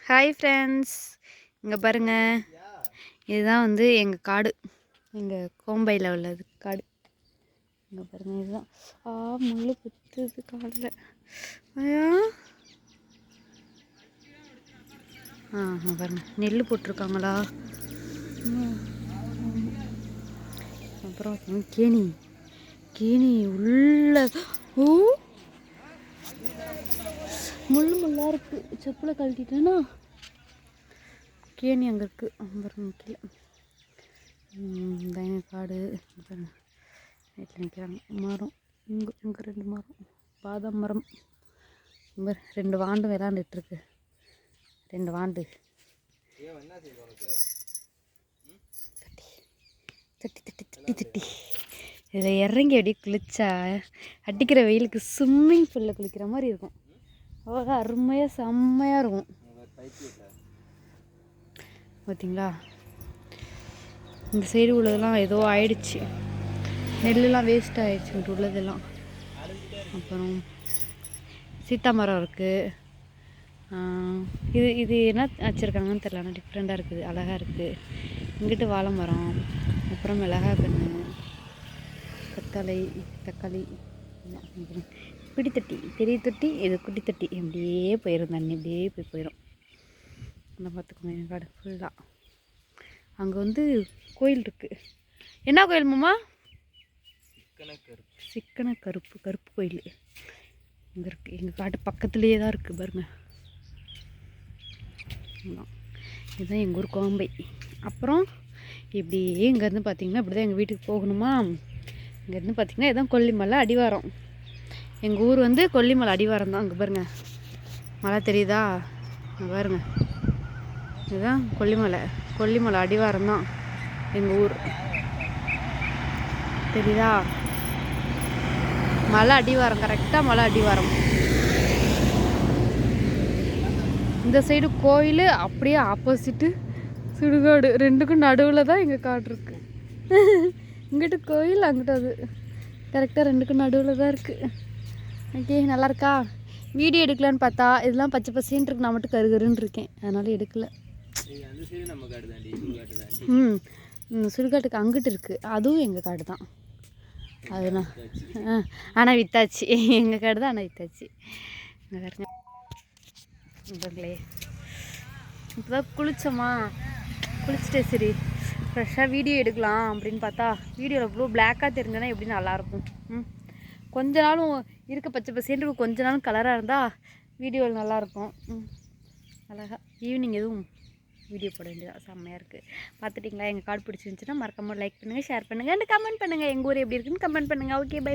Hi friends, இங்கே பாருங்கள். இதுதான் வந்து எங்கள் காடு, எங்கள் கோம்பையில் உள்ளது காடு. இங்கே பாருங்கள், இதுதான். முள் குத்துது காடில். ஐயா பாருங்கள், நெல் போட்டிருக்காங்களா. அப்புறம் கேணி கேணி உள்ள முள்ளாக இருக்குது. செப்பலை கழட்டிட்டேன்னா கேணி அங்கே இருக்குது. அப்புறம் கீழே இந்த காடு வீட்டில் நிற்கிறாங்க. மரம் இங்கே 2 மரம், பாதாம் மரம். இந்த 2 வாண்டு விளாண்டுட்டுருக்கு. 2 வாண்டு தட்டி தட்டி தட்டி தட்டி இதில் இறங்கி அப்படியே குளிச்சா அடிக்கிற வெயிலுக்கு ஸ்விம்மிங் பூலில் குளிக்கிற மாதிரி இருக்கும். அவ்வளோ அருமையாக செம்மையாக இருக்கும். பார்த்தீங்களா, இந்த சைடு உள்ளதெல்லாம் ஏதோ ஆயிடுச்சு. நெல்லுலாம் வேஸ்ட் ஆகிடுச்சு இங்கிட்டு உள்ளதெல்லாம். அப்புறம் சீத்தா மரம் இருக்குது. இது என்ன வச்சுருக்காங்கன்னு தெரியல, ஆனால் டிஃப்ரெண்ட்டாக இருக்குது, அழகாக இருக்குது. இங்கிட்டு வாழை மரம், அப்புறம் மிளகாய் கன்று, தக்காளி. பிடி தொட்டி, பெரிய தொட்டி, இது குட்டி தொட்டி. இப்படியே போயிடும் தண்ணி, இப்படியே போயிடும். அந்த பார்த்துக்கோங்க என் காடு ஃபுல்லாக. அங்கே வந்து கோயில் இருக்குது. என்ன கோயில் மாமா? சிக்கன கருப்பு கோயில் இங்கே இருக்குது. எங்கள் காட்டு பக்கத்துலேயே தான் இருக்குது பாருங்க. இதுதான் எங்கள் ஊர் கோம்பை. அப்புறம் இப்படியே இங்கேருந்து பார்த்தீங்கன்னா இப்படி தான் எங்கள் வீட்டுக்கு போகணுமா. இங்கேருந்து பார்த்தீங்கன்னா இதுதான் கொல்லிமலை அடிவாரம். எங்கள் ஊர் வந்து கொல்லிமலை அடிவாரம் தான். அங்கே பாருங்கள், மலை தெரியுதா? அங்கே பாருங்க, இதுதான் கொல்லிமலை அடிவாரம் தான் எங்கள் ஊர். தெரியுதா? மலை அடிவாரம், கரெக்டாக மலை அடிவாரம். இந்த சைடு கோயில், அப்படியே ஆப்போசிட்டு சுடுகாடு. 2க்கும் நடுவில் தான் எங்கள் காடு இருக்குது. இங்கிட்டு கோயில், அங்கிட்ட அது. கரெக்டாக 2க்கும் நடுவில் தான் இருக்குது. ஓகே, நல்லா இருக்கா? வீடியோ எடுக்கலான்னு பார்த்தா இதெல்லாம் பச்சை பசேன்னு இருக்கு. நான் மட்டும் கருகருன்னு இருக்கேன், அதனால் எடுக்கலை. சுடுகாட்டுக்கு அங்கிட்டு இருக்குது, அதுவும் எங்கள் காடு தான். அதுனா ஆனால் வித்தாச்சு. எங்கள் காடு தான், ஆனால் வித்தாச்சு. நண்பர்களே, இப்போ தான் குளிச்சுட்டு சரி ஃப்ரெஷ்ஷாக வீடியோ எடுக்கலாம் அப்படின்னு பார்த்தா வீடியோவில் இவ்வளோ பிளாக்காக தெரிஞ்சோன்னா எப்படி நல்லாயிருக்கும். கொஞ்ச நாளும் இருக்க பச்சை பசேன்று கொஞ்ச நாளும் கலராக இருந்தால் வீடியோவில் நல்லாயிருக்கும். அழகாக ஈவினிங் எதுவும் வீடியோ போட வேண்டியதாக செம்மையாக இருக்குது. பார்த்துட்டிங்களா? எங்கள் கார்டு பிடிச்சிருந்துச்சுன்னா மறக்காம லைக் பண்ணுங்கள், ஷேர் பண்ணுங்கள், அண்ட் கமெண்ட் பண்ணுங்கள். எங்கள் ஊர் எப்படி இருக்குன்னு கமெண்ட் பண்ணுங்கள். Okay, by.